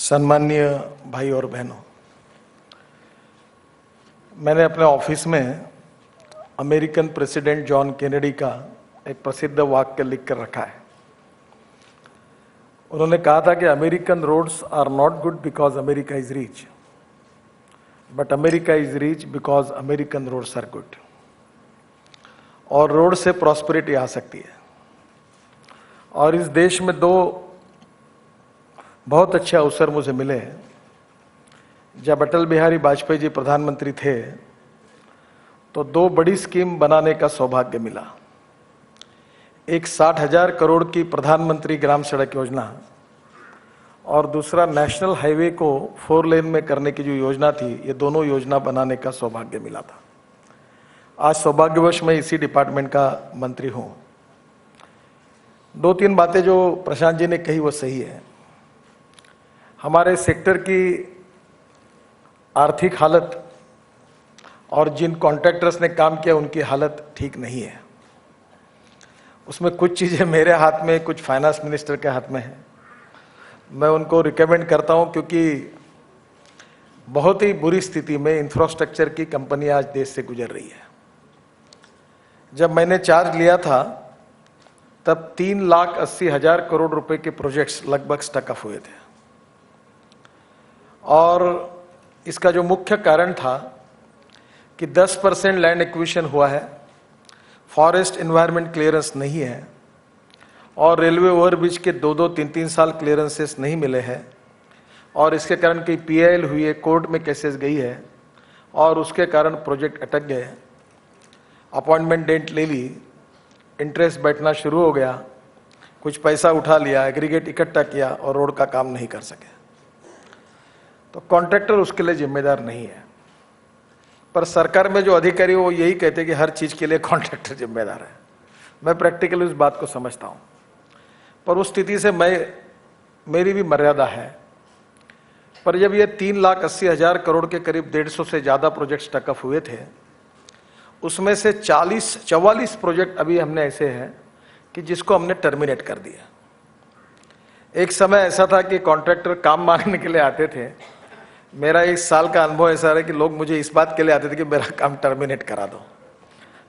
सम्माननीय भाई और बहनों, मैंने अपने ऑफिस में अमेरिकन प्रेसिडेंट जॉन केनेडी का एक प्रसिद्ध वाक्य लिख कर रखा है। उन्होंने कहा था कि American roads are not good because America is rich, but America is rich because American roads are good. और रोड से प्रॉस्पेरिटी आ सकती है। और इस देश में दो बहुत अच्छे अवसर मुझे मिले। जब अटल बिहारी वाजपेयी जी प्रधानमंत्री थे तो दो बड़ी स्कीम बनाने का सौभाग्य मिला। एक 60,000 करोड़ की प्रधानमंत्री ग्राम सड़क योजना और दूसरा नेशनल हाईवे को 4 लेन में करने की जो योजना थी, ये दोनों योजना बनाने का सौभाग्य मिला था। आज सौभाग्यवश मैं इसी डिपार्टमेंट का मंत्री हूं। 2-3 बातें जो प्रशांत जी ने कही वो सही है। हमारे सेक्टर की आर्थिक हालत और जिन कॉन्ट्रैक्टर्स ने काम किया उनकी हालत ठीक नहीं है। उसमें कुछ चीज़ें मेरे हाथ में, कुछ फाइनेंस मिनिस्टर के हाथ में है। मैं उनको रिकमेंड करता हूं क्योंकि बहुत ही बुरी स्थिति में इंफ्रास्ट्रक्चर की कंपनी आज देश से गुजर रही है। जब मैंने चार्ज लिया था तब 3,80,000 करोड़ रुपए के प्रोजेक्ट्स लगभग स्टकअप हुए थे। और इसका जो मुख्य कारण था कि 10% लैंड एक्विजिशन हुआ है, फॉरेस्ट एनवायरनमेंट क्लियरेंस नहीं है और रेलवे ओवरब्रिज के 2-2, 3-3 साल क्लियरेंसेस नहीं मिले हैं। और इसके कारण कई PIL हुई है, कोर्ट में केसेस गई है और उसके कारण प्रोजेक्ट अटक गए। अपॉइंटमेंट डेट ले ली, इंटरेस्ट बैठना शुरू हो गया, कुछ पैसा उठा लिया, एग्रीगेट इकट्ठा किया और रोड का काम नहीं कर सके। तो कॉन्ट्रैक्टर उसके लिए जिम्मेदार नहीं है। पर सरकार में जो अधिकारी वो यही कहते हैं कि हर चीज के लिए कॉन्ट्रैक्टर जिम्मेदार है। मैं प्रैक्टिकली उस बात को समझता हूं, पर उस स्थिति से मेरी भी मर्यादा है। पर जब ये 3,80,000 करोड़ के करीब 150 से ज्यादा प्रोजेक्ट स्टकअप हुए थे, उसमें से 44 प्रोजेक्ट अभी हमने ऐसे हैं कि जिसको हमने टर्मिनेट कर दिया। एक समय ऐसा था कि कॉन्ट्रैक्टर काम मांगने के लिए आते थे। मेरा 1 साल का अनुभव ऐसा है कि लोग मुझे इस बात के लिए आते थे कि मेरा काम टर्मिनेट करा दो,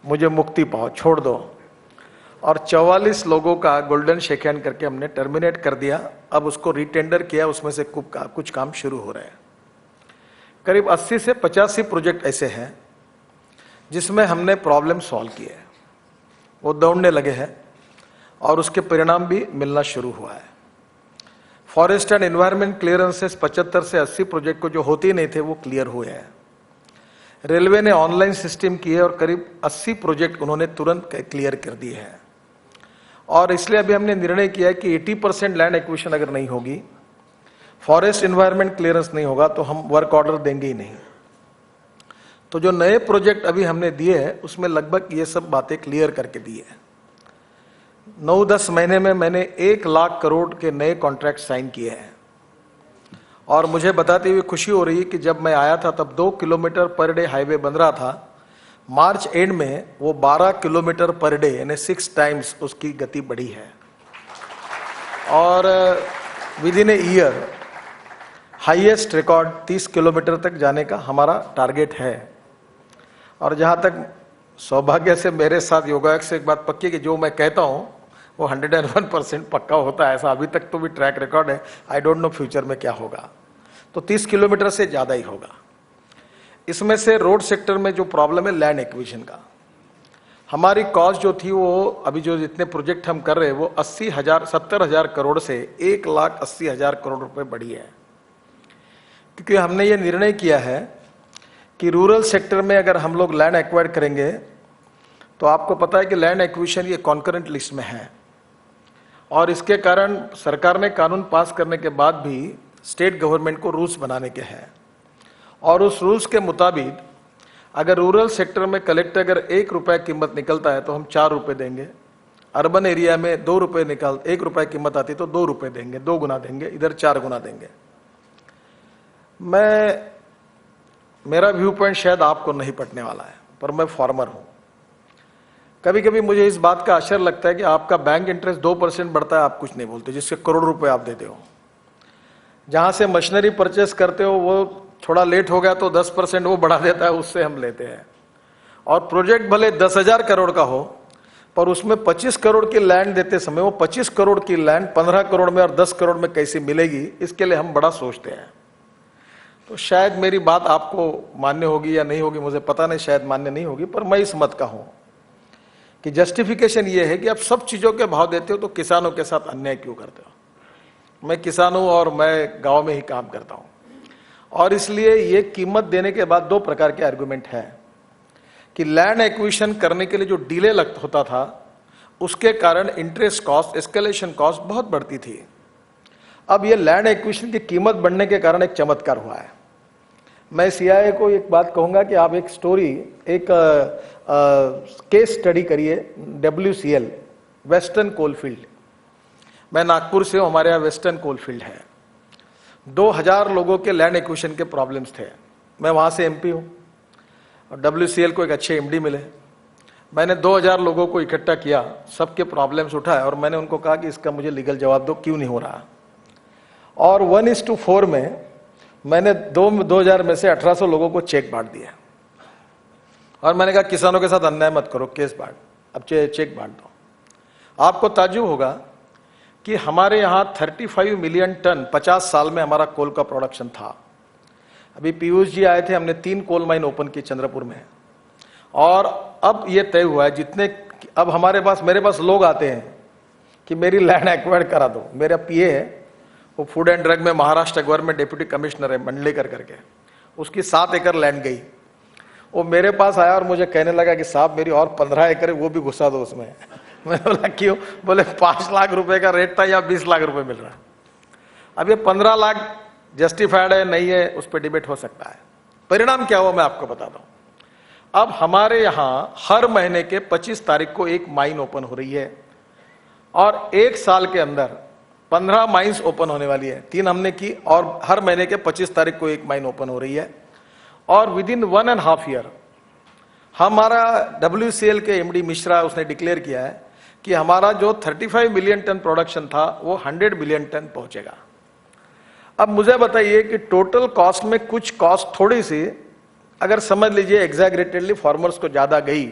मुझे मुक्ति पाओ, छोड़ दो। और 44 लोगों का गोल्डन शेक हैंड करके हमने टर्मिनेट कर दिया। अब उसको रिटेंडर किया, उसमें से कुछ काम शुरू हो रहे हैं। करीब 80 से 85 प्रोजेक्ट ऐसे हैं जिसमें हमने प्रॉब्लम सॉल्व किए हैं, वो दौड़ने लगे हैं और उसके परिणाम भी मिलना शुरू हुआ है। फॉरेस्ट एंड एनवायरनमेंट क्लियरेंसेस 75 से 80 प्रोजेक्ट को जो होते ही नहीं थे वो क्लियर हुए हैं। रेलवे ने ऑनलाइन सिस्टम किए और करीब 80 प्रोजेक्ट उन्होंने तुरंत क्लियर कर दिए हैं। और इसलिए अभी हमने निर्णय किया है कि 80% लैंड एक्विजिशन अगर नहीं होगी, फॉरेस्ट एनवायरनमेंट क्लियरेंस नहीं होगा, तो हम वर्क ऑर्डर देंगे ही नहीं। तो जो नए प्रोजेक्ट अभी हमने दिए हैं उसमें लगभग ये सब बातें क्लियर करके दी है। 9-10 महीने में मैंने 1 लाख करोड़ के नए कॉन्ट्रैक्ट साइन किए हैं। और मुझे बताते हुए खुशी हो रही है कि जब मैं आया था तब 2 किलोमीटर पर डे हाईवे बन रहा था। मार्च एंड में वो 12 किलोमीटर पर डे यानी 6 टाइम्स उसकी गति बढ़ी है। और with in a year highest record 30 kilometre तक जाने का हमारा टारगेट है। और जहां तक सौभाग्य से मेरे साथ योगायोग से एक बात पक्की कि जो मैं कहता हूं वो 101% पक्का होता है। ऐसा अभी तक तो भी ट्रैक रिकॉर्ड है। आई डोंट नो फ्यूचर में क्या होगा। तो 30 किलोमीटर से ज्यादा ही होगा। इसमें से रोड सेक्टर में जो प्रॉब्लम है लैंड एक्विजिशन का, हमारी कॉस्ट जो थी वो अभी जो जितने प्रोजेक्ट हम कर रहे हैं वो 70,000 करोड़ से 1,80,000 करोड़ रुपए बढ़ी है। क्योंकि हमने ये निर्णय किया है कि रूरल सेक्टर में अगर हम लोग लैंड एक्वायर करेंगे तो आपको पता है कि लैंड एक्विजिशन ये कॉन्करेंट लिस्ट में है। और इसके कारण सरकार ने कानून पास करने के बाद भी स्टेट गवर्नमेंट को रूल्स बनाने के हैं। और उस रूल्स के मुताबिक अगर रूरल सेक्टर में कलेक्टर अगर 1 रुपये कीमत निकलता है तो हम 4 रुपये देंगे। अर्बन एरिया में 2 रुपये 1 रुपये कीमत आती तो 2 रुपये देंगे, 2 गुना देंगे, इधर 4 गुना देंगे। मेरा व्यू पॉइंट शायद आपको नहीं पटने वाला है, पर मैं फार्मर हूं। कभी कभी मुझे इस बात का आश्चर्य लगता है कि आपका बैंक इंटरेस्ट 2% बढ़ता है, आप कुछ नहीं बोलते, जिसके करोड़ रुपए आप देते हो। जहां से मशीनरी परचेस करते हो वो थोड़ा लेट हो गया तो 10% वो बढ़ा देता है, उससे हम लेते हैं। और प्रोजेक्ट भले 10,000 करोड़ का हो, पर उसमें 25 करोड़ की लैंड देते समय वो 25 करोड़ की लैंड 15 करोड़ में और 10 करोड़ में कैसे मिलेगी, इसके लिए हम बड़ा सोचते हैं। तो शायद मेरी बात आपको मान्य होगी या नहीं होगी, मुझे पता नहीं, शायद मान्य नहीं होगी, पर मैं इस मत का हूं कि जस्टिफिकेशन ये है कि आप सब चीजों के भाव देते हो तो किसानों के साथ अन्याय क्यों करते हो। मैं किसान हूं और मैं गांव में ही काम करता हूं, और इसलिए ये कीमत देने के बाद दो प्रकार के आर्गुमेंट है कि लैंड एक्विजिशन करने के लिए जो डिले होता था उसके कारण इंटरेस्ट कॉस्ट, एस्केलेशन कॉस्ट बहुत बढ़ती थी। अब ये लैंड एक्विजिशन की कीमत बढ़ने के कारण एक चमत्कार हुआ है। मैं सीआईए को एक बात कहूंगा कि आप एक स्टोरी, एक केस स्टडी करिए, WCL, वेस्टर्न कोलफील्ड। मैं नागपुर से हूं, हमारे यहाँ वेस्टर्न कोलफील्ड है। 2000 लोगों के लैंड एक्विजिशन के प्रॉब्लम्स थे। मैं वहां से MP हूं और WCL को एक अच्छे MD मिले। मैंने 2000 लोगों को इकट्ठा किया, सबके प्रॉब्लम्स उठाए और मैंने उनको कहा कि इसका मुझे लीगल जवाब दो, क्यों नहीं हो रहा। और 1:4 में मैंने 2000 में से 1800 लोगों को चेक बांट दिया और मैंने कहा किसानों के साथ अन्याय मत करो, केस बांट, अब चेक बांट दो। आपको ताज्जुब होगा कि हमारे यहां 35 मिलियन टन 50 साल में हमारा कोल का प्रोडक्शन था। अभी पीयूष जी आए थे, हमने 3 कोल माइन ओपन की चंद्रपुर में, और अब यह तय हुआ है जितने, अब हमारे पास, मेरे पास लोग आते हैं कि मेरी लैंड एक्वायर करा दो। मेरा PA है, वो फूड एंड ड्रग में महाराष्ट्र गवर्नमेंट डेप्यूटी कमिश्नर है, मंडलेकर करके, उसकी 7 एकड़ लैंड गई। वो मेरे पास आया और मुझे कहने लगा कि साहब मेरी और 15 एकड़ है, वो भी घुसा दो उसमें। मैं बोला क्यों? बोले 5 लाख रुपए का रेट था या 20 लाख रुपए मिल रहा है। अब ये 15 लाख जस्टिफाइड है नहीं है, उस पर डिबेट हो सकता है। परिणाम क्या हुआ मैं आपको बताता हूं। अब हमारे यहां हर महीने के 25 तारीख को एक माइन ओपन हो रही है और 1 साल के अंदर 15 माइंस ओपन होने वाली है। 3 हमने की और हर महीने के 25 तारीख को एक माइन ओपन हो रही है। और विदिन 1.5 ईयर हमारा WCL के MD मिश्रा, उसने डिक्लेयर किया है कि हमारा जो 35 मिलियन टन प्रोडक्शन था वो 100 मिलियन टन पहुंचेगा। अब मुझे बताइए कि टोटल कॉस्ट में कुछ कॉस्ट थोड़ी सी, अगर समझ लीजिए एग्जैगरेटेडली फार्मर्स को ज्यादा गई,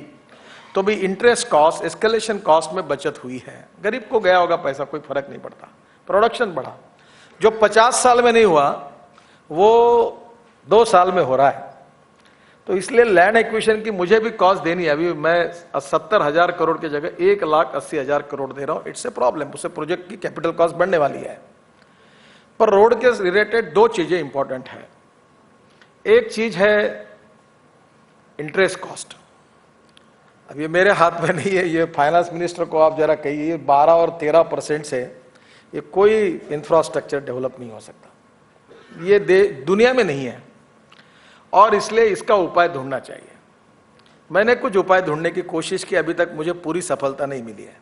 तो भी इंटरेस्ट कॉस्ट, एस्केलेशन कॉस्ट में बचत हुई है। गरीब को गया होगा पैसा, कोई फर्क नहीं पड़ता, प्रोडक्शन बढ़ा। जो 50 साल में नहीं हुआ वो 2 साल में हो रहा है। तो इसलिए लैंड एक्विजिशन की मुझे भी कॉस्ट देनी है। अभी मैं 70,000 करोड़ की जगह 1,80,000 करोड़ दे रहा हूं। इट्स ए प्रॉब्लम, उससे प्रोजेक्ट की कैपिटल कॉस्ट बढ़ने वाली है। पर रोड के रिलेटेड 2 चीजें इंपॉर्टेंट है। एक चीज है इंटरेस्ट कॉस्ट। अब ये मेरे हाथ में नहीं है, ये फाइनेंस मिनिस्टर को आप जरा कहिए, 12 और 13% से ये कोई इंफ्रास्ट्रक्चर डेवलप नहीं हो सकता, ये दुनिया में नहीं है। और इसलिए इसका उपाय ढूंढना चाहिए। मैंने कुछ उपाय ढूंढने की कोशिश की, अभी तक मुझे पूरी सफलता नहीं मिली है।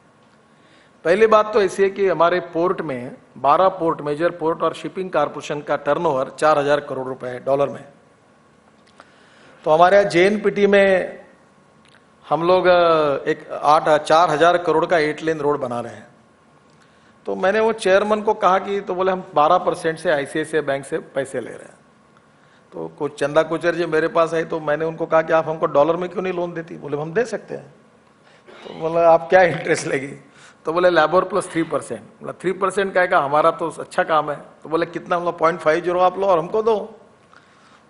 पहली बात तो ऐसी है कि हमारे पोर्ट में 12 पोर्ट, मेजर पोर्ट और शिपिंग कारपोरेशन का टर्नओवर 4000 करोड़ रुपए है डॉलर में। तो हमारे यहाँ JNPT में हम लोग एक 4000 करोड़ का 8 लेन रोड बना रहे हैं। तो मैंने वो चेयरमैन को कहा कि, तो बोले हम 12% से ICICI बैंक से पैसे ले रहे हैं। तो कुछ चंदा कोचर जी मेरे पास आई, तो मैंने उनको कहा कि आप हमको डॉलर में क्यों नहीं लोन देती? बोले हम दे सकते हैं। तो बोला आप क्या इंटरेस्ट लेगी? तो बोले LIBOR + 3%। बोला 3% का है का, हमारा तो अच्छा काम है। तो बोले कितना? बोला 0.50 आप लो और हमको दो।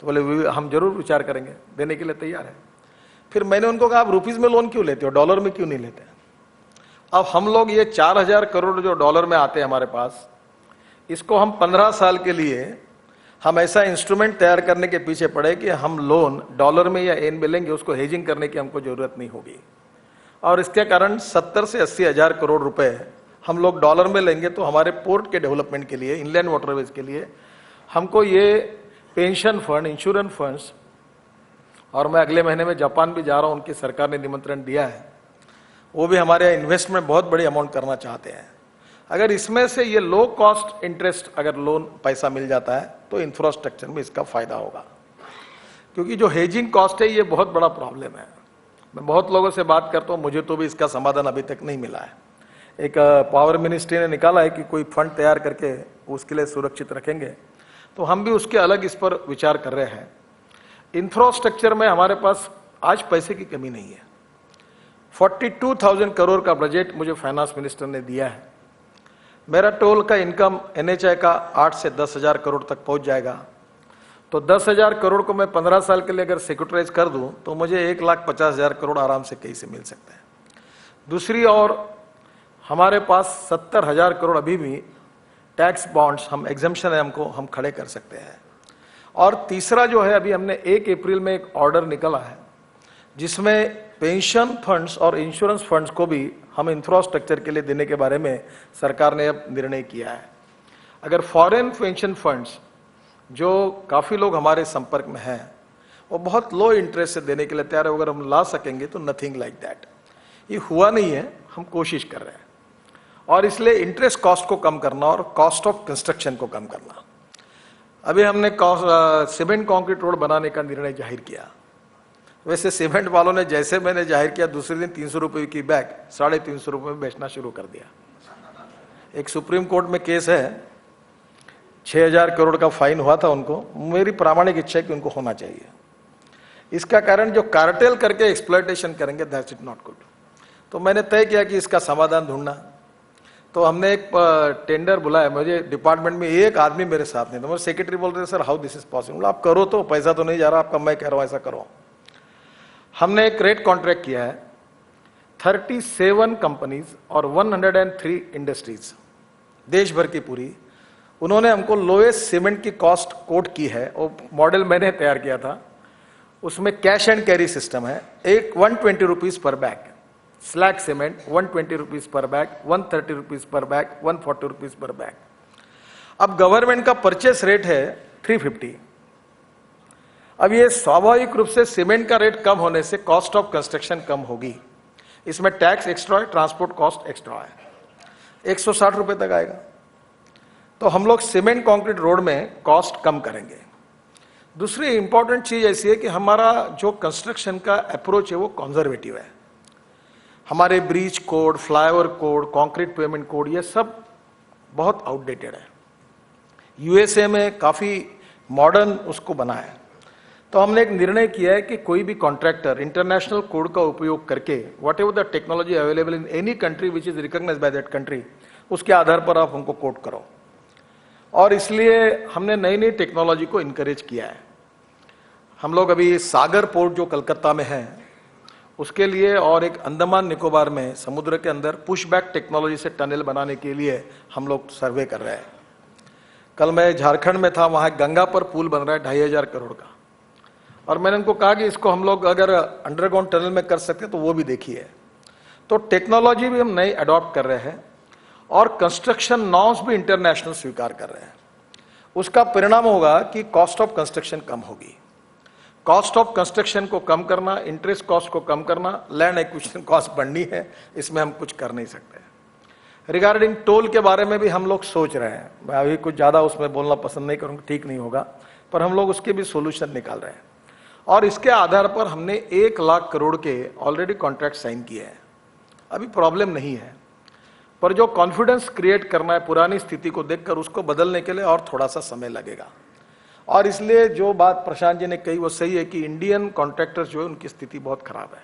तो बोले हम जरूर विचार करेंगे, देने के लिए तैयार है। फिर मैंने उनको कहा आप रुपीज में लोन क्यों लेते हो, डॉलर में क्यों नहीं लेते? अब हम लोग ये 4000 करोड़ जो डॉलर में आते हैं हमारे पास, इसको हम 15 साल के लिए हम ऐसा इंस्ट्रूमेंट तैयार करने के पीछे पड़े कि हम लोन डॉलर में या येन में लेंगे, उसको हेजिंग करने की हमको जरूरत नहीं होगी। और इसके कारण 70 से 80 हजार करोड़ रुपए हम लोग डॉलर में लेंगे, तो हमारे पोर्ट के डेवलपमेंट के लिए, इनलैंड वाटरवेज के लिए हमको ये पेंशन फंड, इंश्योरेंस फंड्स, और मैं अगले महीने में जापान भी जा रहा हूं, उनकी सरकार ने निमंत्रण दिया है, वो भी हमारे इन्वेस्टमेंट बहुत बड़ी अमाउंट करना चाहते हैं। अगर इसमें से ये लो कॉस्ट इंटरेस्ट अगर लोन पैसा मिल जाता है तो इंफ्रास्ट्रक्चर में इसका फायदा होगा, क्योंकि जो हेजिंग कॉस्ट है ये बहुत बड़ा प्रॉब्लम है। मैं बहुत लोगों से बात करता हूँ, मुझे तो भी इसका समाधान अभी तक नहीं मिला है। एक पावर मिनिस्ट्री ने निकाला है कि कोई फंड तैयार करके उसके लिए सुरक्षित रखेंगे। तो हम भी उसके अलग इस पर विचार कर रहे हैं। इंफ्रास्ट्रक्चर में हमारे पास आज पैसे की कमी नहीं है। 42,000 करोड़ का बजट मुझे फाइनेंस मिनिस्टर ने दिया है। मेरा टोल का इनकम NHI का 8 से 10,000 करोड़ तक पहुंच जाएगा। तो 10,000 करोड़ को मैं 15 साल के लिए अगर सिक्योरिटाइज कर दूं तो मुझे 1,50,000 करोड़ आराम से कहीं से मिल सकते हैं। दूसरी ओर हमारे पास 70,000 करोड़ अभी भी टैक्स बॉन्ड्स, हम एग्जम्पशन है हमको, हम खड़े कर सकते हैं। और तीसरा जो है, अभी हमने 1 अप्रैल में एक ऑर्डर निकला है जिसमें पेंशन फंड्स और इंश्योरेंस फंड्स को भी हम इंफ्रास्ट्रक्चर के लिए देने के बारे में सरकार ने अब निर्णय किया है। अगर फॉरेन पेंशन फंड्स, जो काफ़ी लोग हमारे संपर्क में हैं, वो बहुत लो इंटरेस्ट से देने के लिए तैयार है, अगर हम ला सकेंगे तो नथिंग लाइक दैट। ये हुआ नहीं है, हम कोशिश कर रहे हैं। और इसलिए इंटरेस्ट कॉस्ट को कम करना और कॉस्ट ऑफ कंस्ट्रक्शन को कम करना। अभी हमने सीमेंट कंक्रीट रोड बनाने का निर्णय जाहिर किया। वैसे सीमेंट वालों ने जैसे मैंने जाहिर किया, दूसरे दिन 300 रुपये की बैग 350 रुपये में बेचना शुरू कर दिया। एक सुप्रीम कोर्ट में केस है, 6,000 करोड़ का फाइन हुआ था उनको। मेरी प्रामाणिक इच्छा है कि उनको होना चाहिए। इसका कारण जो कार्टेल करके एक्सप्लॉयटेशन करेंगे, दैट्स इट नॉट गुड। तो मैंने तय किया कि इसका समाधान ढूंढना। तो हमने एक टेंडर बुलाया। मुझे डिपार्टमेंट में एक आदमी मेरे साथ नहीं था। मेरे सेक्रेटरी बोल रहे sir how this is possible. आप करो, तो पैसा तो नहीं जा रहा आपका, मैं कह रहा हूं ऐसा करो। हमने एक रेट कॉन्ट्रैक्ट किया है 37 कंपनीज और 103 इंडस्ट्रीज, देश भर की पूरी। उन्होंने हमको लोएस्ट सीमेंट की कॉस्ट कोट की है। वो मॉडल मैंने तैयार किया था। उसमें कैश एंड कैरी सिस्टम है। एक 120 rupees per bag slag cement, 120 rupees per bag, 130 rupees per bag, 140 rupees per bag. अब गवर्नमेंट का परचेस रेट है 350। अब ये स्वाभाविक रूप से सीमेंट का रेट कम होने से कॉस्ट ऑफ कंस्ट्रक्शन कम होगी। इसमें टैक्स एक्स्ट्रा है, ट्रांसपोर्ट कॉस्ट एक्स्ट्रा है, 160 रुपए तक आएगा। तो हम लोग सीमेंट कंक्रीट रोड में कॉस्ट कम करेंगे। दूसरी इंपॉर्टेंट चीज ऐसी है कि हमारा जो कंस्ट्रक्शन का अप्रोच है वो कंजर्वेटिव है। हमारे bridge code, flyover code, concrete payment code, ये सब बहुत आउटडेटेड है। USA में काफी मॉडर्न उसको बना है। तो हमने एक निर्णय किया है कि कोई भी कॉन्ट्रैक्टर इंटरनेशनल कोड का उपयोग करके whatever the technology available in any country which is recognised by that country, उसके आधार पर आप हमको कोड करो। और इसलिए हमने नई नई टेक्नोलॉजी को इनकरेज किया है। हम लोग अभी सागर पोर्ट जो कलकत्ता में है उसके लिए, और एक अंडमान निकोबार में समुद्र के अंदर पुशबैक टेक्नोलॉजी से टनल बनाने के लिए हम लोग सर्वे कर रहे हैं। कल मैं झारखंड में था, वहां गंगा पर पुल बन रहा है 2,500 करोड़ का। और मैंने उनको कहा कि इसको हम लोग अगर अंडरग्राउंड टनल में कर सकते तो वो भी देखिए। तो टेक्नोलॉजी भी हम नई अडॉप्ट कर रहे हैं और कंस्ट्रक्शन नॉर्म्स भी इंटरनेशनल स्वीकार कर रहे हैं। उसका परिणाम होगा कि कॉस्ट ऑफ कंस्ट्रक्शन कम होगी। कॉस्ट ऑफ कंस्ट्रक्शन को कम करना, इंटरेस्ट कॉस्ट को कम करना, लैंड एक्विजिशन कॉस्ट बढ़नी है, इसमें हम कुछ कर नहीं सकते। रिगार्डिंग टोल के बारे में भी हम लोग सोच रहे हैं। मैं अभी कुछ ज़्यादा उसमें बोलना पसंद नहीं करूँगा, ठीक नहीं होगा, पर हम लोग उसके भी सोल्यूशन निकाल रहे हैं। और इसके आधार पर हमने 1 लाख करोड़ के ऑलरेडी कॉन्ट्रैक्ट साइन किए हैं। अभी प्रॉब्लम नहीं है, पर जो कॉन्फिडेंस क्रिएट करना है पुरानी स्थिति को देखकर, उसको बदलने के लिए और थोड़ा सा समय लगेगा। और इसलिए जो बात प्रशांत जी ने कही वो सही है कि इंडियन कॉन्ट्रैक्टर्स जो है उनकी स्थिति बहुत खराब है।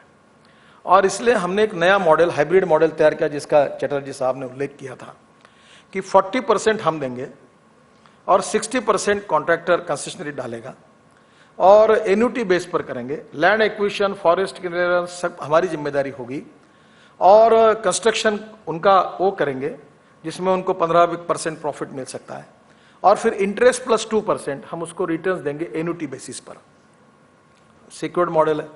और इसलिए हमने एक नया मॉडल, हाइब्रिड मॉडल तैयार किया, जिसका चटर्जी साहब ने उल्लेख किया था कि 40% हम देंगे और 60% कॉन्ट्रैक्टर कंसेशनरी डालेगा और एन्युटी बेस पर करेंगे। लैंड एक्विजिशन, फॉरेस्ट क्लियरेंस सब हमारी जिम्मेदारी होगी और कंस्ट्रक्शन उनका वो करेंगे जिसमें उनको 15% प्रॉफिट मिल सकता है। और फिर इंटरेस्ट प्लस 2% हम उसको रिटर्न्स देंगे एन्युटी बेसिस पर। सिक्योर्ड मॉडल है,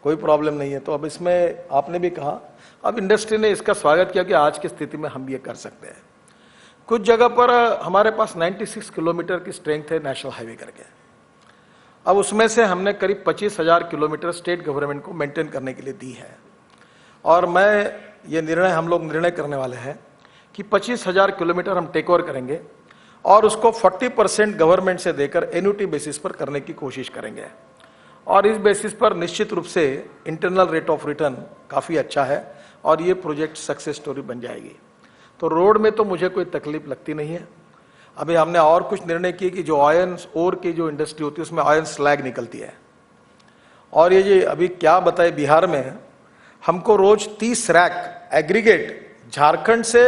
कोई प्रॉब्लम नहीं है। तो अब इसमें आपने भी कहा, अब इंडस्ट्री ने इसका स्वागत किया कि आज की स्थिति में हम ये कर सकते हैं। कुछ जगह पर हमारे पास 96 किलोमीटर की स्ट्रेंथ है नेशनल हाईवे करके। अब उसमें से हमने करीब 25,000 किलोमीटर स्टेट गवर्नमेंट को मेंटेन करने के लिए दी है। और हम लोग निर्णय करने वाले हैं कि 25,000 किलोमीटर हम टेक ओवर करेंगे और उसको 40% गवर्नमेंट से देकर एन्युटी बेसिस पर करने की कोशिश करेंगे। और इस बेसिस पर निश्चित रूप से इंटरनल रेट ऑफ रिटर्न काफ़ी अच्छा है और ये प्रोजेक्ट सक्सेस स्टोरी बन जाएगी। तो रोड में तो मुझे कोई तकलीफ लगती नहीं है। अभी हमने और कुछ निर्णय किए कि जो आयरन ओर की जो इंडस्ट्री होती है उसमें आयरन स्लैग निकलती है, और ये अभी क्या बताए, बिहार में हमको रोज 30 रैक एग्रीगेट झारखंड से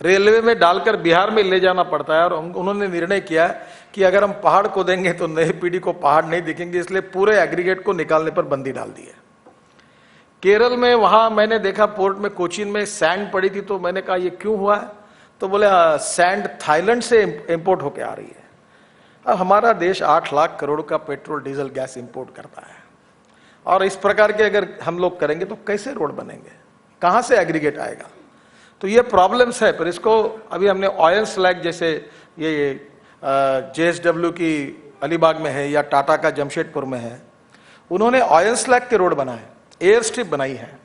रेलवे में डालकर बिहार में ले जाना पड़ता है। और उन्होंने निर्णय किया कि अगर हम पहाड़ को देंगे तो नई पीढ़ी को पहाड़ नहीं दिखेंगे, इसलिए पूरे एग्रीगेट को निकालने पर बंदी डाल दी है। केरल में वहां मैंने देखा पोर्ट में कोचीन में सैंड पड़ी थी, तो मैंने कहा ये क्यों हुआ है, तो बोले सैंड थाईलैंड से इंपोर्ट होके आ रही है। अब हमारा देश 8 लाख करोड़ का पेट्रोल डीजल गैस इंपोर्ट करता है, और इस प्रकार के अगर हम लोग करेंगे तो कैसे रोड बनेंगे, कहां से एग्रीगेट आएगा। तो ये प्रॉब्लम्स है। पर इसको अभी हमने ऑयल स्लैग जैसे ये JSW की अलीबाग में है या टाटा का जमशेदपुर में है, उन्होंने ऑयल स्लैग के रोड बनाए, एयर स्ट्रिप बनाई है,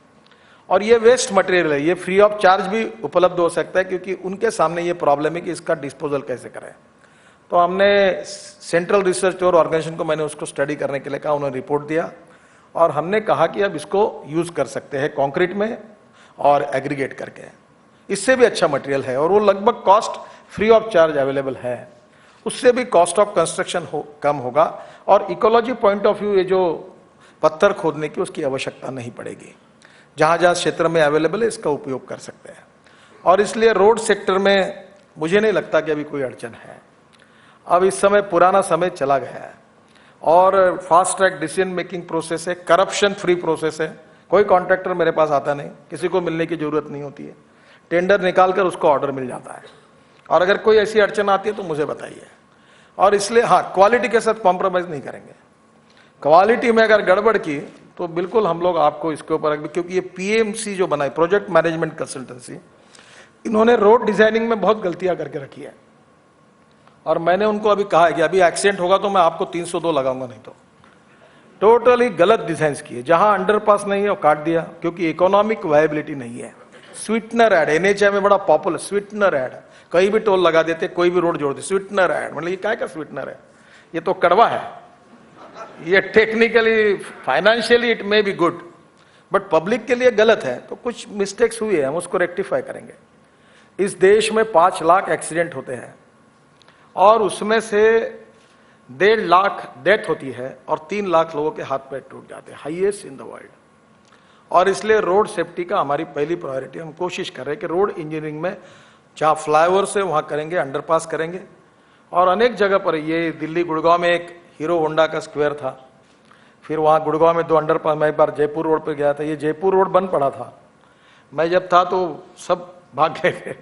और ये वेस्ट मटेरियल है, ये फ्री ऑफ चार्ज भी उपलब्ध हो सकता है, क्योंकि उनके सामने ये प्रॉब्लम है कि इसका डिस्पोजल कैसे करें। तो हमने सेंट्रल रिसर्च और ऑर्गेनाइजेशन को मैंने उसको स्टडी करने के लिए कहा, उन्होंने रिपोर्ट दिया, और हमने कहा कि अब इसको यूज कर सकते हैं कंक्रीट में और एग्रीगेट करके, इससे भी अच्छा मटेरियल है, और वो लगभग cost free of charge available है, उससे भी कॉस्ट ऑफ कंस्ट्रक्शन कम होगा, और इकोलॉजी पॉइंट ऑफ व्यू ये जो पत्थर खोदने की उसकी आवश्यकता नहीं पड़ेगी, जहां जहां क्षेत्र में अवेलेबल है इसका उपयोग कर सकते हैं। और इसलिए रोड सेक्टर में मुझे नहीं लगता कि अभी कोई अड़चन है। अब इस समय पुराना समय चला गया है, और fast track decision making process है, करप्शन फ्री प्रोसेस है, कोई कॉन्ट्रैक्टर मेरे पास आता नहीं, किसी को मिलने की जरूरत नहीं होती है, टेंडर निकालकर उसको ऑर्डर मिल जाता है, और अगर कोई ऐसी अड़चन आती है तो मुझे बताइए। और इसलिए हाँ, क्वालिटी के साथ कॉम्प्रोमाइज नहीं करेंगे, क्वालिटी में अगर गड़बड़ की तो बिल्कुल हम लोग आपको इसके ऊपर, क्योंकि ये PMC जो बनाई, प्रोजेक्ट मैनेजमेंट कंसल्टेंसी, इन्होंने रोड डिजाइनिंग में बहुत गलतियां करके रखी है, और मैंने उनको अभी कहा है कि अभी एक्सीडेंट होगा तो मैं आपको 302 लगाऊंगा, नहीं तो टोटली गलत डिजाइन किए। जहां अंडरपास नहीं है वो काट दिया, क्योंकि इकोनॉमिक वायबिलिटी नहीं है। स्वीटनर ऐड NHI में बड़ा पॉपुलर, स्वीटनर ऐड, कहीं भी टोल लगा देते, कोई भी रोड जोड़ दे, स्वीटनर ऐड, मतलब ये क्या का स्वीटनर है, ये तो कड़वा है। ये technically financially it may be good, but public के लिए गलत है। तो कुछ मिस्टेक्स हुई है, हम उसको रेक्टिफाई करेंगे। इस देश में 5 लाख एक्सीडेंट होते हैं, और उसमें से 1.5 लाख डेथ होती है, और 3 लाख लोगों के हाथ पैर टूट जाते हैं, हाईएस्ट इन द वर्ल्ड। और इसलिए रोड सेफ्टी का हमारी पहली प्रायोरिटी, हम कोशिश कर रहे हैं कि रोड इंजीनियरिंग में जहाँ फ्लाईओवर से वहाँ करेंगे, अंडरपास करेंगे, और अनेक जगह पर, ये दिल्ली गुड़गांव में एक हीरो होंडा का स्क्वायर था, फिर वहाँ गुड़गांव में 2 अंडरपास, मैं एक बार जयपुर रोड पर गया था, ये जयपुर रोड बंद पड़ा था, मैं जब था तो सब भाग गए थे।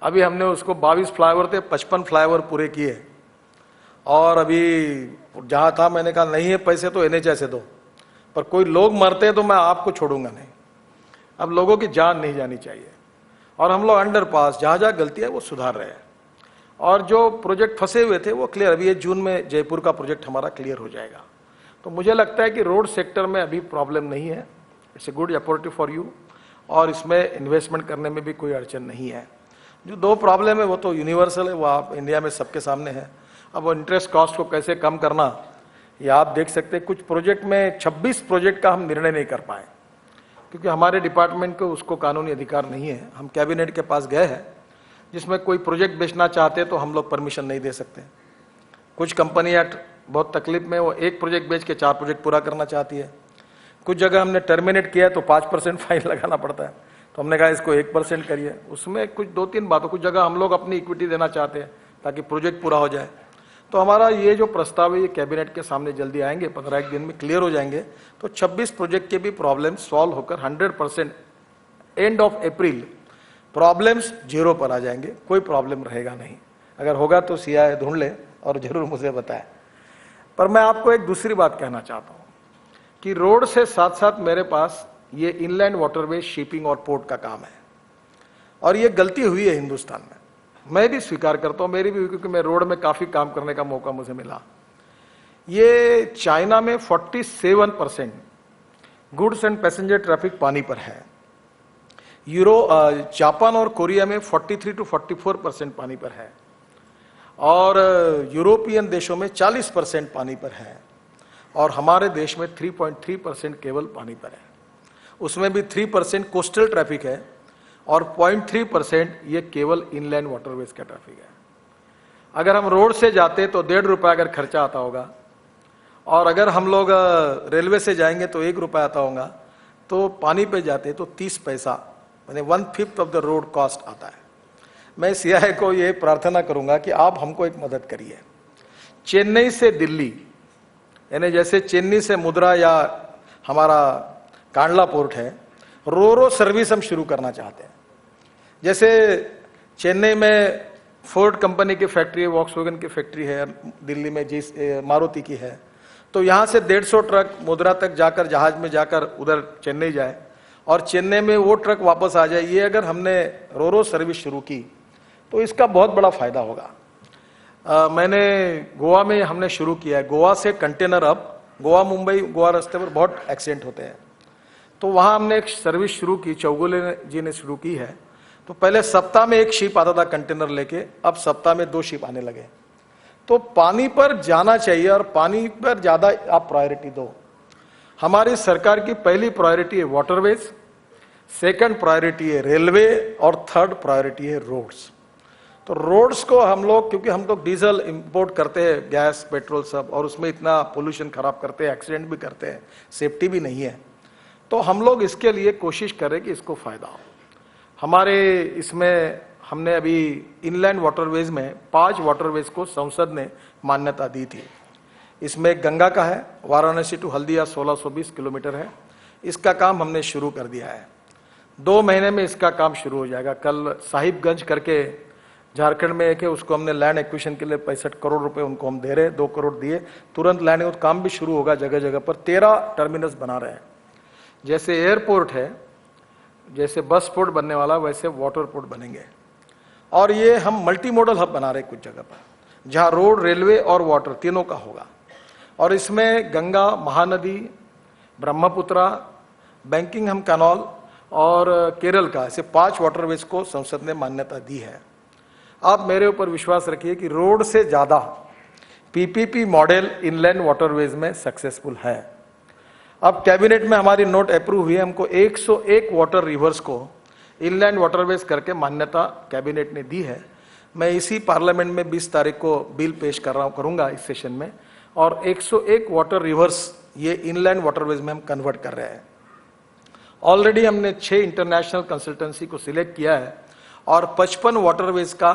अभी हमने उसको 22 फ्लाईओवर थे, 55 फ्लाईओवर पूरे किए, और अभी जहाँ था मैंने कहा नहीं है पैसे तो NHI से दो, पर कोई लोग मरते हैं तो मैं आपको छोड़ूंगा नहीं। अब लोगों की जान नहीं जानी चाहिए, और हम लोग अंडरपास जहाँ जहाँ गलती है वो सुधार रहे हैं, और जो प्रोजेक्ट फंसे हुए थे वो क्लियर, अभी ये जून में जयपुर का प्रोजेक्ट हमारा क्लियर हो जाएगा। तो मुझे लगता है कि रोड सेक्टर में अभी प्रॉब्लम नहीं है, it's a good opportunity for you, और इसमें इन्वेस्टमेंट करने में भी कोई अड़चन नहीं है। जो 2 प्रॉब्लम है वो तो यूनिवर्सल है, वो आप इंडिया में सबके सामने है। अब वो इंटरेस्ट कॉस्ट को कैसे कम करना, ये आप देख सकते हैं। कुछ प्रोजेक्ट में 26 प्रोजेक्ट का हम निर्णय नहीं कर पाए, क्योंकि हमारे डिपार्टमेंट को उसको कानूनी अधिकार नहीं है। हम कैबिनेट के पास गए हैं, जिसमें कोई प्रोजेक्ट बेचना चाहते हैं तो हम लोग परमिशन नहीं दे सकते। कुछ कंपनियां बहुत तकलीफ में, वो 1 प्रोजेक्ट बेच के 4 प्रोजेक्ट पूरा करना चाहती है। कुछ जगह हमने टर्मिनेट किया तो 5% फाइन लगाना पड़ता है, तो हमने कहा इसको 1% करिए। उसमें कुछ 2-3 बातों, कुछ जगह हम लोग अपनी इक्विटी देना चाहते हैं ताकि प्रोजेक्ट पूरा हो जाए। तो हमारा ये जो प्रस्ताव है ये कैबिनेट के सामने जल्दी आएंगे, 15 दिन में क्लियर हो जाएंगे, तो 26 प्रोजेक्ट के भी प्रॉब्लम सॉल्व होकर 100% एंड ऑफ अप्रैल प्रॉब्लम्स 0 पर आ जाएंगे, कोई प्रॉब्लम रहेगा नहीं। अगर होगा तो CI ढूंढ ले और जरूर मुझे बताएं। पर मैं आपको एक दूसरी बात कहना चाहता हूं कि रोड से साथ साथ मेरे पास ये इनलैंड वाटरवे, शिपिंग और पोर्ट का काम है, और ये गलती हुई है हिंदुस्तान में, मैं भी स्वीकार करता हूं, मेरी भी, क्योंकि मैं रोड में काफी काम करने का मौका मुझे मिला। ये चाइना में 47% गुड्स एंड पैसेंजर ट्रैफिक पानी पर है, जापान और कोरिया में 43 to 44% पानी पर है, और यूरोपियन देशों में 40% पानी पर है, और हमारे देश में 3.3% केवल पानी पर है। उसमें भी 3% कोस्टल ट्रैफिक है, और 0.3% ये केवल इनलैंड वाटरवेज का ट्रैफिक है। अगर हम रोड से जाते तो 1.5 रुपया अगर खर्चा आता होगा, और अगर हम लोग रेलवे से जाएंगे तो 1 रुपया आता होगा, तो पानी पे जाते तो 30 पैसा, यानी 1/5 ऑफ द रोड कॉस्ट आता है। मैं सीआई को ये प्रार्थना करूंगा कि आप हमको एक मदद करिए। चेन्नई से दिल्ली, यानी जैसे चेन्नई से मुद्रा या हमारा कांडला पोर्ट है, रो सर्विस हम शुरू करना चाहते हैं। जैसे चेन्नई में फोर्ड कंपनी की फैक्ट्री है, वॉक्सवैगन की फैक्ट्री है, दिल्ली में मारुति की है, तो यहां से 150 ट्रक मुद्रा तक जाकर जहाज में जाकर उधर चेन्नई जाए और चेन्नई में वो ट्रक वापस आ जाए। ये अगर हमने रो सर्विस शुरू की तो इसका बहुत बड़ा फायदा होगा। मैंने गोवा में हमने शुरू किया है। गोवा से कंटेनर, अब गोवा मुंबई गोवा रास्ते पर बहुत एक्सीडेंट होते हैं, तो वहां हमने एक सर्विस शुरू की, चौगुले जी ने शुरू की है। तो पहले सप्ताह में 1 शिप आता था कंटेनर लेके, अब सप्ताह में 2 शिप आने लगे। तो पानी पर जाना चाहिए और पानी पर ज्यादा आप प्रायोरिटी दो। हमारी सरकार की पहली प्रायोरिटी है वाटरवेज, सेकंड प्रायोरिटी है रेलवे और थर्ड प्रायोरिटी है रोड्स। तो रोड्स को हम लोग, क्योंकि हम लोग डीजल इंपोर्ट करते हैं, गैस पेट्रोल सब, और उसमें इतना पोल्यूशन खराब करते हैं, एक्सीडेंट भी करते हैं, सेफ्टी भी नहीं है, तो हम लोग इसके लिए कोशिश करें कि इसको फायदा हो। हमारे इसमें हमने अभी इनलैंड वाटरवेज में 5 वाटरवेज को संसद ने मान्यता दी थी। इसमें गंगा का है, वाराणसी टू हल्दिया 1620 किलोमीटर है। इसका काम हमने शुरू कर दिया है, 2 महीने में इसका काम शुरू हो जाएगा। कल साहिबगंज करके झारखंड में एक है, उसको हमने लैंड एक्विजिशन के लिए 65 करोड़ रुपए उनको हम दे रहे हैं, 2 करोड़ दिए, तुरंत लैंड काम भी शुरू होगा। जगह जगह पर 13 टर्मिनस बना रहे हैं। जैसे एयरपोर्ट है, जैसे बस पोर्ट बनने वाला, वैसे वाटर पोर्ट बनेंगे। और ये हम मल्टी मॉडल हब बना रहे हैं कुछ जगह पर, जहां रोड, रेलवे और वाटर तीनों का होगा। और इसमें गंगा, महानदी, ब्रह्मपुत्रा, बैंकिंग हम कैनाल और केरल का, ऐसे 5 वाटरवेज को संसद ने मान्यता दी है। आप मेरे ऊपर विश्वास रखिए कि रोड से ज्यादा पीपीपी मॉडल इनलैंड वाटरवेज में सक्सेसफुल है। अब कैबिनेट में हमारी नोट अप्रूव हुई है, हमको 101 वाटर रिवर्स को इनलैंड वाटरवेज करके मान्यता कैबिनेट ने दी है। मैं इसी पार्लियामेंट में 20 तारीख को बिल पेश करूंगा इस सेशन में, और 101 वाटर रिवर्स ये इनलैंड वाटरवेज में हम कन्वर्ट कर रहे हैं। ऑलरेडी हमने 6 इंटरनेशनल कंसल्टेंसी को सिलेक्ट किया है और 55 वाटरवेज का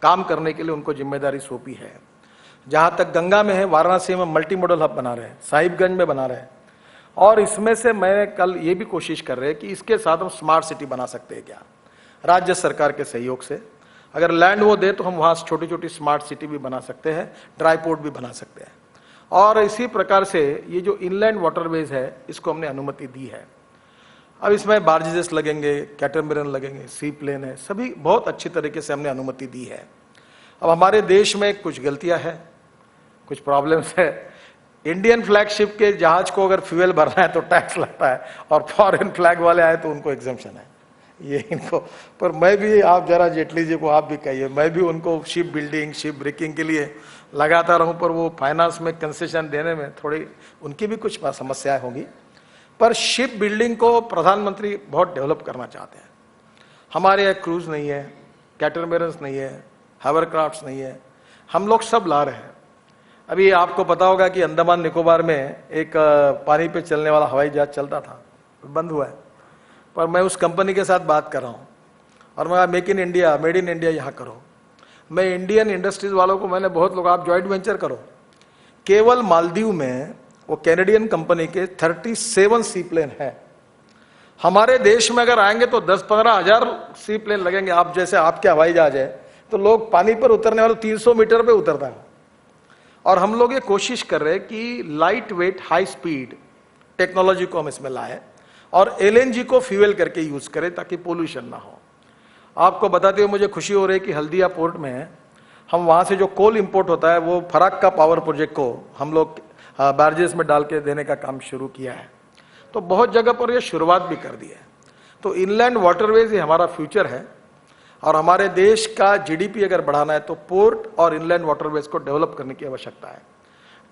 काम करने के लिए उनको जिम्मेदारी सौंपी है। जहां तक गंगा में है, वाराणसी में मल्टी मॉडल हब बना रहे हैं, साहिबगंज में बना रहे हैं, और इसमें से मैं कल ये भी कोशिश कर रहे हैं कि इसके साथ हम स्मार्ट सिटी बना सकते हैं क्या, राज्य सरकार के सहयोग से। अगर लैंड वो दे तो हम वहां छोटी छोटी स्मार्ट सिटी भी बना सकते हैं, ड्राई पोर्ट भी बना सकते हैं। और इसी प्रकार से ये जो इनलैंड वाटरवेज है, इसको हमने अनुमति दी है। अब इसमें बार्जेस लगेंगे, कैटरमैरन लगेंगे, सी प्लेन है, सभी बहुत अच्छी तरीके से हमने अनुमति दी है। अब हमारे देश में कुछ गलतियां हैं, कुछ प्रॉब्लम्स है। इंडियन फ्लैगशिप के जहाज को अगर फ्यूल भरना है तो टैक्स लगता है, और फॉरेन फ्लैग वाले आए तो उनको एग्जम्पशन है, ये इनको। पर मैं भी, आप जरा जेटली जी को आप भी कहिए, मैं भी उनको शिप बिल्डिंग, शिप ब्रेकिंग के लिए लगाता रहूं, पर वो फाइनेंस में कंसेशन देने में थोड़ी उनकी भी कुछ समस्याएं होंगी। पर शिप बिल्डिंग को प्रधानमंत्री बहुत डेवलप करना चाहते हैं। हमारे यहाँ क्रूज नहीं है, कैटरमैरन्स नहीं है, हावरक्राफ्ट्स नहीं है, हम लोग सब ला रहे हैं। अभी आपको पता होगा कि अंडमान निकोबार में एक पानी पे चलने वाला हवाई जहाज चलता था, बंद हुआ है। पर मैं उस कंपनी के साथ बात कर रहा हूँ और मैं make in India, made in India यहाँ करो। मैं इंडियन इंडस्ट्रीज वालों को, मैंने बहुत लोग, आप ज्वाइंट वेंचर करो। केवल मालदीव में वो कैनेडियन कंपनी के 37 सी प्लेन है। हमारे देश में अगर आएंगे तो 10-15 हजार सी प्लेन लगेंगे। आप जैसे आपके हवाई जहाज है तो लोग पानी पर उतरने वाले 300 मीटर पे उतरता है। और हम लोग ये कोशिश कर रहे हैं कि light weight high speed technology को हम इसमें लाए और एलएनजी को फ्यूल करके यूज करें ताकि पोल्यूशन ना हो। आपको बताते हुए मुझे खुशी हो रही है कि हल्दिया पोर्ट में हम वहां से जो कोल इंपोर्ट होता है वो फराक्का पावर प्रोजेक्ट को हम लोग बार्जेस में डाल के देने का काम शुरू किया है। तो बहुत जगह पर ये शुरुआत भी कर दी है। तो इनलैंड वाटरवेज ये हमारा फ्यूचर है और हमारे देश का जीडीपी अगर बढ़ाना है तो पोर्ट और इनलैंड वाटरवेज को डेवलप करने की आवश्यकता है।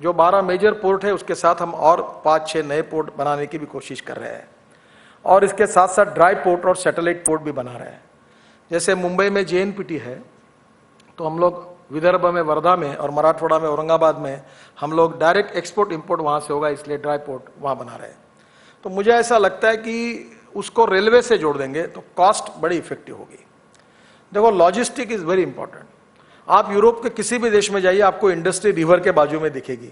जो 12 मेजर पोर्ट है उसके साथ हम और 5-6 नए पोर्ट बनाने की भी कोशिश कर रहे हैं और इसके साथ साथ ड्राई पोर्ट और सैटेलाइट पोर्ट भी बना रहे हैं। जैसे मुंबई में जेएनपीटी है तो हम लोग विदर्भ में वर्धा में और मराठवाड़ा में औरंगाबाद में हम लोग डायरेक्ट एक्सपोर्ट इंपोर्ट वहाँ से होगा, इसलिए ड्राई पोर्ट वहाँ बना रहे हैं। तो मुझे ऐसा लगता है कि उसको रेलवे से जोड़ देंगे तो कॉस्ट बड़ी इफेक्टिव होगी। देखो, लॉजिस्टिक इज़ वेरी इंपॉर्टेंट। आप यूरोप के किसी भी देश में जाइए, आपको इंडस्ट्री रिवर के बाजू में दिखेगी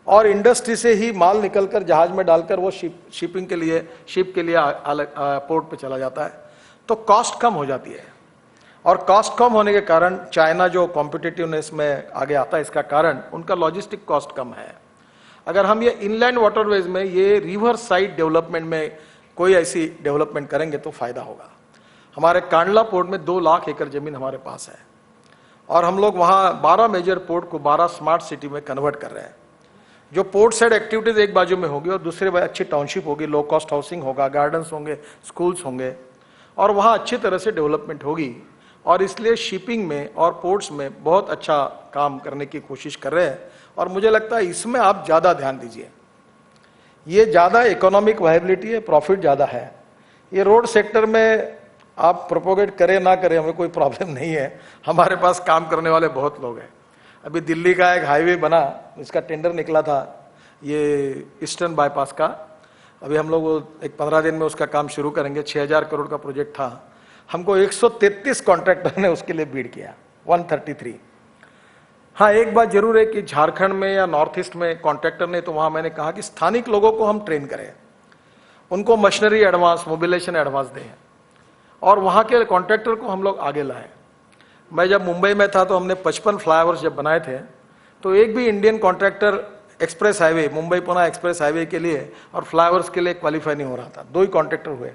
और इंडस्ट्री से ही माल निकलकर जहाज में डालकर वो शिप के लिए पोर्ट पे चला जाता है। तो कॉस्ट कम हो जाती है और कॉस्ट कम होने के कारण चाइना जो कॉम्पिटिटिवनेस में आगे आता है, इसका कारण उनका लॉजिस्टिक कॉस्ट कम है। अगर हम ये इनलैंड वाटरवेज में ये रिवर साइड डेवलपमेंट में कोई ऐसी डेवलपमेंट करेंगे तो फायदा होगा। हमारे कांडला पोर्ट में 2 लाख एकड़ जमीन हमारे पास है और हम लोग वहाँ 12 मेजर पोर्ट को 12 स्मार्ट सिटी में कन्वर्ट कर रहे हैं। जो पोर्ट साइड एक्टिविटीज एक बाजू में होगी और दूसरे बाजू अच्छी टाउनशिप होगी, लो कॉस्ट हाउसिंग होगा, गार्डन्स होंगे, स्कूल्स होंगे और वहाँ अच्छी तरह से डेवलपमेंट होगी। और इसलिए शिपिंग में और पोर्ट्स में बहुत अच्छा काम करने की कोशिश कर रहे हैं और मुझे लगता है इसमें आप ज़्यादा ध्यान दीजिए। ये ज़्यादा इकोनॉमिक वायबिलिटी है, प्रॉफिट ज़्यादा है। ये रोड सेक्टर में आप प्रोपोगेट करें ना करें, हमें कोई प्रॉब्लम नहीं है, हमारे पास काम करने वाले बहुत लोग हैं। अभी दिल्ली का एक हाईवे बना, इसका टेंडर निकला था, ये ईस्टर्न बाईपास का। अभी हम लोग एक 15 दिन में उसका काम शुरू करेंगे। 6000 करोड़ का प्रोजेक्ट था। हमको 133 कॉन्ट्रैक्टर ने उसके लिए बीड किया, 133। हाँ, एक बात जरूर है कि झारखंड में या नॉर्थ ईस्ट में कॉन्ट्रैक्टर ने, तो वहाँ मैंने कहा कि स्थानिक लोगों को हम ट्रेन करें, उनको मशीनरी एडवांस, मोबिलाइजेशन एडवांस दें और वहाँ के कॉन्ट्रैक्टर को हम लोग आगे लाएं। मैं जब मुंबई में था तो हमने 55 फ्लाईओवर्स जब बनाए थे, तो एक भी Indian contractor express highway, Mumbai Pune express highway के लिए और फ्लाईओवर्स के लिए क्वालिफाई नहीं हो रहा था। 2 ही कॉन्ट्रैक्टर हुए।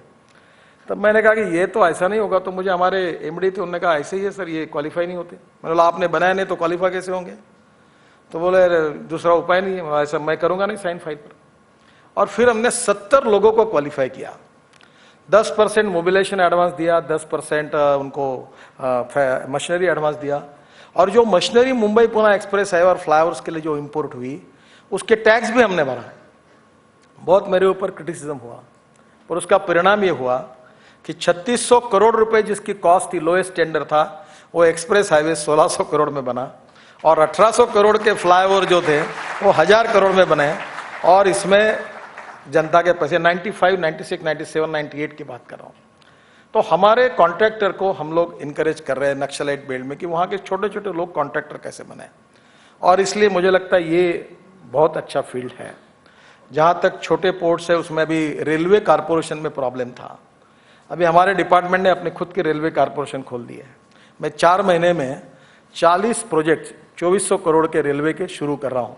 तब मैंने कहा कि ये तो ऐसा नहीं होगा। तो मुझे हमारे एमडी थे, उन्होंने कहा ऐसे ही है सर, ये क्वालिफाई नहीं होते। मैंने बोला आपने बनाया नहीं तो क्वालिफाई कैसे होंगे? तो बोले दूसरा उपाय नहीं है, ऐसा मैं करूँगा नहीं साइन फाइल पर। और फिर हमने 70 लोगों को क्वालिफाई किया, 10% मोबिलाइजेशन एडवांस दिया, 10% उनको मशीनरी एडवांस दिया। और जो मशीनरी मुंबई पुणे एक्सप्रेस है और फ्लाईओवर्स के लिए जो इंपोर्ट हुई, उसके टैक्स भी हमने भरा। बहुत मेरे ऊपर क्रिटिसिज्म हुआ, पर उसका परिणाम ये हुआ कि 3600 करोड़ रुपए जिसकी कॉस्ट थी, लोएस्ट टेंडर था, वो एक्सप्रेस हाईवे 1600 करोड़ में बना और 1800 करोड़ के फ्लाईओवर जो थे वो 1000 करोड़ में बने। और इसमें जनता के पैसे 95, 96, 97, 98 की बात कर रहा हूँ। तो हमारे कॉन्ट्रैक्टर को हम लोग इनकरेज कर रहे हैं नक्सलाइट बेल्ट में कि वहाँ के छोटे छोटे लोग कॉन्ट्रैक्टर कैसे बने। और इसलिए मुझे लगता है ये बहुत अच्छा फील्ड है। जहाँ तक छोटे पोर्ट्स है, उसमें भी रेलवे कारपोरेशन में प्रॉब्लम था। अभी हमारे डिपार्टमेंट ने अपने खुद की रेलवे कारपोरेशन खोल दी है। मैं 4 महीने में 40 प्रोजेक्ट 2400 करोड़ के रेलवे के शुरू कर रहा हूँ।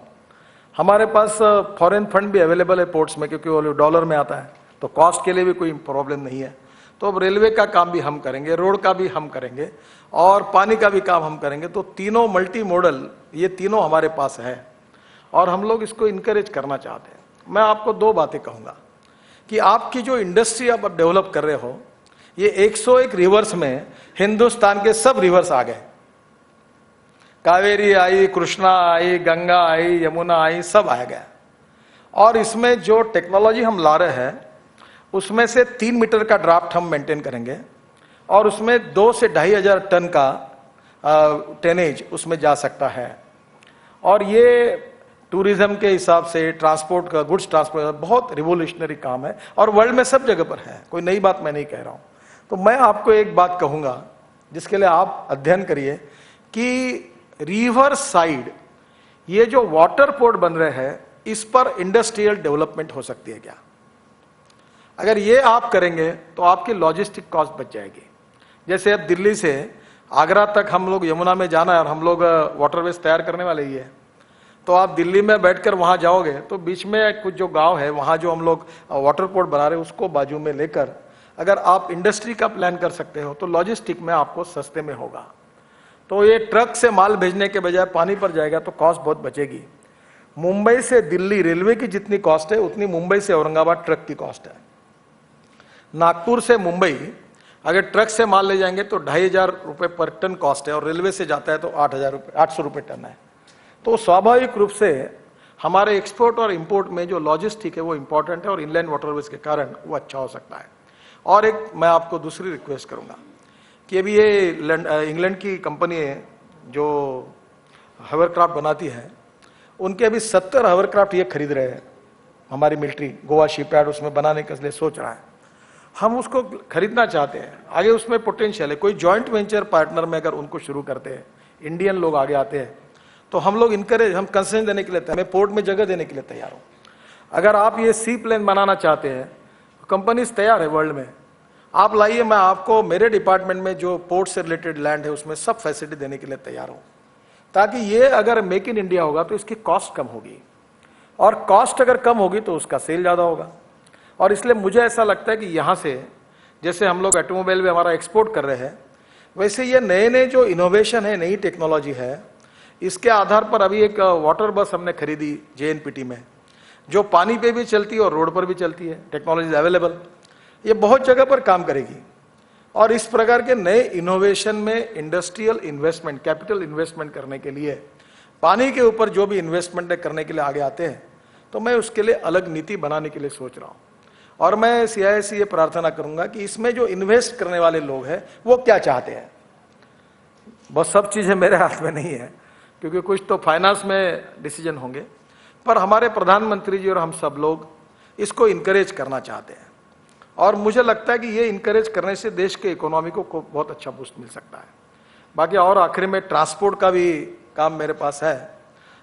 हमारे पास फॉरेन फंड भी अवेलेबल है पोर्ट्स में, क्योंकि वो डॉलर में आता है, तो कॉस्ट के लिए भी कोई प्रॉब्लम नहीं है। तो अब रेलवे का काम भी हम करेंगे, रोड का भी हम करेंगे और पानी का भी काम हम करेंगे। तो तीनों मल्टी मॉडल, ये तीनों हमारे पास है और हम लोग इसको इनकरेज करना चाहते हैं। मैं आपको 2 बातें कहूँगा कि आपकी जो इंडस्ट्री आप डेवलप कर रहे हो, ये 101 रिवर्स में हिंदुस्तान के सब रिवर्स आ गए। कावेरी आई, कृष्णा आई, गंगा आई, यमुना आई, सब आ गया। और इसमें जो टेक्नोलॉजी हम ला रहे हैं, उसमें से 3 मीटर का ड्राफ्ट हम मेंटेन करेंगे और उसमें 2 से 2500 टन का टेनेज उसमें जा सकता है। और ये टूरिज्म के हिसाब से ट्रांसपोर्ट का, गुड्स ट्रांसपोर्ट बहुत रिवोल्यूशनरी काम है और वर्ल्ड में सब जगह पर है, कोई नई बात मैं नहीं कह रहा हूँ। तो मैं आपको एक बात कहूँगा जिसके लिए आप अध्ययन करिए कि रिवर साइड ये जो वाटर पोर्ट बन रहे हैं, इस पर इंडस्ट्रियल डेवलपमेंट हो सकती है क्या? अगर ये आप करेंगे तो आपकी लॉजिस्टिक कॉस्ट बच जाएगी। जैसे अब दिल्ली से आगरा तक हम लोग यमुना में जाना है और हम लोग वाटरवेज तैयार करने वाले ही है। तो आप दिल्ली में बैठकर वहाँ जाओगे तो बीच में कुछ जो गांव है, वहाँ जो हम लोग वाटर पोर्ट बना रहे हैं, उसको बाजू में लेकर अगर आप इंडस्ट्री का प्लान कर सकते हो तो लॉजिस्टिक में आपको सस्ते में होगा। तो ये ट्रक से माल भेजने के बजाय पानी पर जाएगा तो कॉस्ट बहुत बचेगी। मुंबई से दिल्ली रेलवे की जितनी कॉस्ट है, उतनी मुंबई से औरंगाबाद ट्रक की कॉस्ट है। नागपुर से मुंबई अगर ट्रक से माल ले जाएंगे तो 2500 रुपये पर टन कॉस्ट है और रेलवे से जाता है तो 800 रुपये टन है। तो स्वाभाविक रूप से हमारे एक्सपोर्ट और इंपोर्ट में जो लॉजिस्टिक है वो इंपॉर्टेंट है और इनलैंड वाटरवेज के कारण वो अच्छा हो सकता है। और एक मैं आपको दूसरी रिक्वेस्ट करूंगा कि अभी ये इंग्लैंड की कंपनी है जो हवरक्राफ्ट बनाती है, उनके अभी 70 हवरक्राफ्ट ये खरीद रहे हैं। हमारी मिलिट्री गोवा शिपयार्ड उसमें बनाने के लिए सोच रहा है। हम उसको खरीदना चाहते हैं, आगे उसमें पोटेंशियल है। कोई जॉइंट वेंचर पार्टनर में अगर उनको शुरू करते हैं, इंडियन लोग आगे आते हैं, तो हम लोग इनकरेज, हम कंसेशन देने के लिए तैयार, मैं पोर्ट में जगह देने के लिए तैयार हूँ। अगर आप ये सी प्लेन बनाना चाहते हैं, कंपनीज तैयार है वर्ल्ड में, आप लाइए, मैं आपको मेरे डिपार्टमेंट में जो पोर्ट से रिलेटेड लैंड है उसमें सब फैसिलिटी देने के लिए तैयार हूँ, ताकि ये अगर मेक इन इंडिया होगा तो इसकी कॉस्ट कम होगी, और कॉस्ट अगर कम होगी तो उसका सेल ज़्यादा होगा। और इसलिए मुझे ऐसा लगता है कि यहाँ से, जैसे हम लोग ऑटोमोबाइल में हमारा एक्सपोर्ट कर रहे हैं, वैसे ये नए नए जो इनोवेशन है, नई टेक्नोलॉजी है, इसके आधार पर अभी एक वाटर बस हमने खरीदी JNPT में, जो पानी पे भी चलती है और रोड पर भी चलती है, टेक्नोलॉजी अवेलेबल, ये बहुत जगह पर काम करेगी। और इस प्रकार के नए इनोवेशन में इंडस्ट्रियल इन्वेस्टमेंट, कैपिटल इन्वेस्टमेंट करने के लिए, पानी के ऊपर जो भी इन्वेस्टमेंट करने के लिए आगे आते हैं, तो मैं उसके लिए अलग नीति बनाने के लिए सोच रहा हूँ। और मैं CII से ये प्रार्थना करूंगा कि इसमें जो इन्वेस्ट करने वाले लोग हैं वो क्या चाहते हैं। बस सब चीज़ें मेरे हाथ में नहीं है, क्योंकि कुछ तो फाइनेंस में डिसीजन होंगे, पर हमारे प्रधानमंत्री जी और हम सब लोग इसको इनकरेज करना चाहते हैं। और मुझे लगता है कि ये इनकरेज करने से देश के इकोनॉमी को बहुत अच्छा बूस्ट मिल सकता है। बाकी और आखिर में ट्रांसपोर्ट का भी काम मेरे पास है,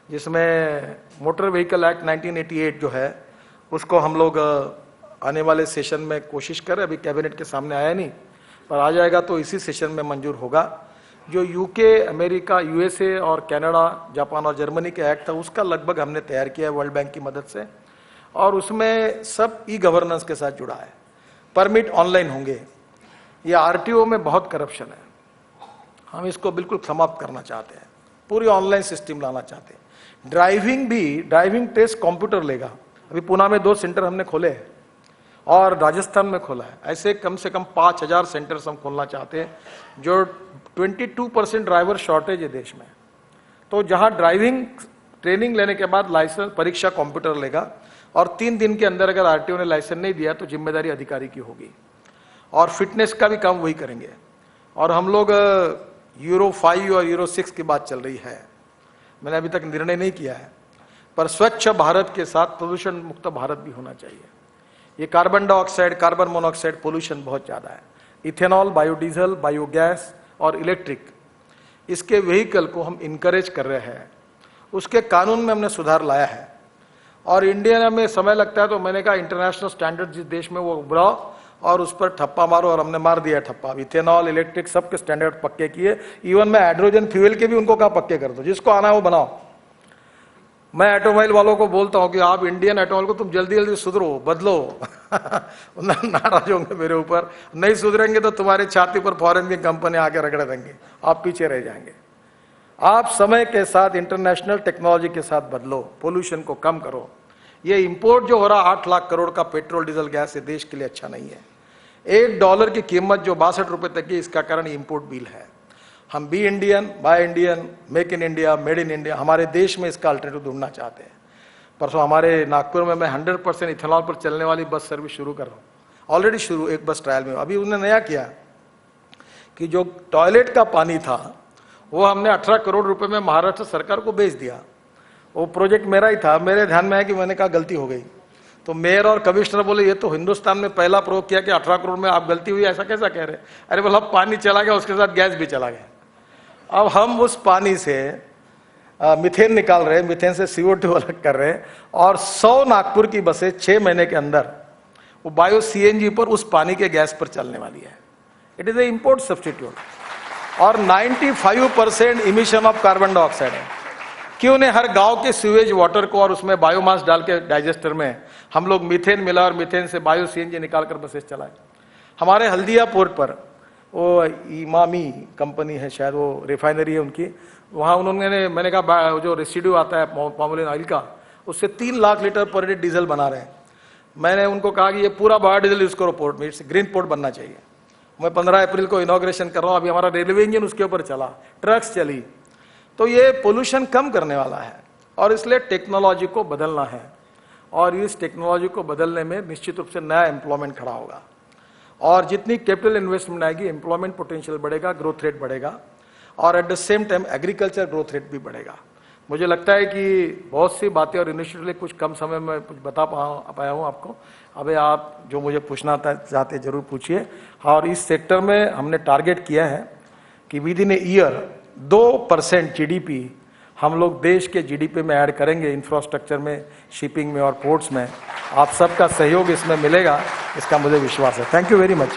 जिसमें मोटर व्हीकल एक्ट 1988 जो है उसको हम लोग आने वाले सेशन में कोशिश करें। अभी कैबिनेट के सामने आया नहीं, पर आ जाएगा तो इसी सेशन में मंजूर होगा। जो UK, अमेरिका, USA और कनाडा, जापान और जर्मनी के एक्ट था, उसका लगभग हमने तैयार किया है वर्ल्ड बैंक की मदद से, और उसमें सब गवर्नेंस के साथ जुड़ा है। परमिट ऑनलाइन होंगे। ये RTO में बहुत करप्शन है, हम इसको बिल्कुल समाप्त करना चाहते हैं, पूरी ऑनलाइन सिस्टम लाना चाहते हैं। ड्राइविंग टेस्ट कंप्यूटर लेगा। अभी पुणे में 2 सेंटर हमने खोले हैं और राजस्थान में खोला है। ऐसे कम से कम 5000 सेंटर्स हम खोलना चाहते हैं। जो 22% ड्राइवर शॉर्टेज है देश में, तो जहां ड्राइविंग ट्रेनिंग लेने के बाद लाइसेंस परीक्षा कंप्यूटर लेगा, और 3 दिन के अंदर अगर RTO ने लाइसेंस नहीं दिया तो जिम्मेदारी अधिकारी की होगी। और फिटनेस का भी काम वही करेंगे। और हम लोग Euro 5 और Euro 6 की बात चल रही है, मैंने अभी तक निर्णय नहीं किया है, पर स्वच्छ भारत के साथ प्रदूषण मुक्त भारत भी होना चाहिए। ये carbon dioxide, carbon monoxide pollution बहुत ज़्यादा है। इथेनॉल, बायोडीजल, बायोगैस और इलेक्ट्रिक, इसके व्हीकल को हम इनकरेज कर रहे हैं। उसके कानून में हमने सुधार लाया है, और इंडिया में समय लगता है, तो मैंने कहा इंटरनेशनल स्टैंडर्ड जिस देश में वो उभराओ और उस पर ठप्पा मारो, और हमने मार दिया ठप्पा। इथेनॉल, इलेक्ट्रिक सबके स्टैंडर्ड पक्के किए। इवन मैं हाइड्रोजन फ्यूल के भी उनको कहा पक्के कर दो, जिसको आना है वो बनाओ। मैं ऑटोमोबाइल वालों को बोलता हूं कि आप इंडियन ऑटोमोबाइल को तुम जल्दी जल्दी सुधरो, बदलो। नाराज होंगे मेरे ऊपर, नहीं सुधरेंगे तो तुम्हारी छाती पर फॉरेन की कंपनी आके रगड़ देंगे, आप पीछे रह जाएंगे। आप समय के साथ इंटरनेशनल टेक्नोलॉजी के साथ बदलो, पोल्यूशन को कम करो। ये इंपोर्ट जो हो रहा 8 लाख करोड़ का पेट्रोल, डीजल, गैस, ये देश के लिए अच्छा नहीं है। $1 की कीमत जो 62 रुपए तक की, इसका कारण इंपोर्ट बिल है। हम be Indian, buy Indian, make in India, made in India, हमारे देश में इसका अल्टरनेटिव ढूंढना चाहते हैं। परसों हमारे नागपुर में मैं 100% इथेनॉल पर चलने वाली बस सर्विस शुरू कर रहा हूँ। ऑलरेडी शुरू, एक बस ट्रायल में। अभी उन्होंने नया किया कि जो टॉयलेट का पानी था वो हमने 18 करोड़ रुपए में महाराष्ट्र सरकार को बेच दिया। वो प्रोजेक्ट मेरा ही था, मेरे ध्यान में है कि मैंने कहा गलती हो गई, तो मेयर और कमिश्नर बोले ये तो हिंदुस्तान में पहला प्रयोग किया कि 18 करोड़ में आप गलती हुई, ऐसा कैसा कह रहे। अरे बोला पानी चला गया, उसके साथ गैस भी चला गया। अब हम उस पानी से मीथेन निकाल रहे हैं, मीथेन से CO2 अलग कर रहे हैं, और 100 नागपुर की बसें 6 महीने के अंदर वो बायो CNG पर उस पानी के गैस पर चलने वाली है। It is a import substitute, और 95% इमिशन ऑफ कार्बन डाइऑक्साइड है। क्यों ने हर गांव के सीवेज वाटर को और उसमें बायोमास डाल के डाइजेस्टर में हम लोग मीथेन मिला, और मीथेन से बायो CNG निकालकर बसेस चलाए। हमारे हल्दिया पोर्ट पर वो इमामी कंपनी है, शायद वो रिफाइनरी है उनकी, वहाँ उन्होंने, मैंने कहा जो रेसिड्यू आता है पामोलिन ऑयल का, उससे 3 lakh litre per day diesel बना रहे हैं। मैंने उनको कहा कि ये पूरा बायोडीजल यूज करो पोर्ट में, ग्रीन पोर्ट बनना चाहिए। मैं 15 अप्रैल को इनॉग्रेशन कर रहा हूँ। अभी हमारा रेलवे इंजन उसके ऊपर चला, ट्रक्स चली, तो ये पोल्यूशन कम करने वाला है। और इसलिए टेक्नोलॉजी को बदलना है, और इस टेक्नोलॉजी को बदलने में निश्चित रूप से नया एम्प्लॉयमेंट खड़ा होगा, और जितनी कैपिटल इन्वेस्टमेंट आएगी एम्प्लॉयमेंट पोटेंशियल बढ़ेगा, ग्रोथ रेट बढ़ेगा। और at the same time agriculture growth rate भी बढ़ेगा। मुझे लगता है कि बहुत सी बातें और इनिशिएटिव कुछ कम समय में कुछ बता पाया हूँ आपको। अबे आप जो मुझे पूछना चाहते जरूर पूछिए। और इस सेक्टर में हमने टारगेट किया है कि with in a year 2% GDP हम लोग देश के जीडीपी में ऐड करेंगे, इंफ्रास्ट्रक्चर में, शिपिंग में और पोर्ट्स में। आप सबका सहयोग इसमें मिलेगा, इसका मुझे विश्वास है। Thank you very much.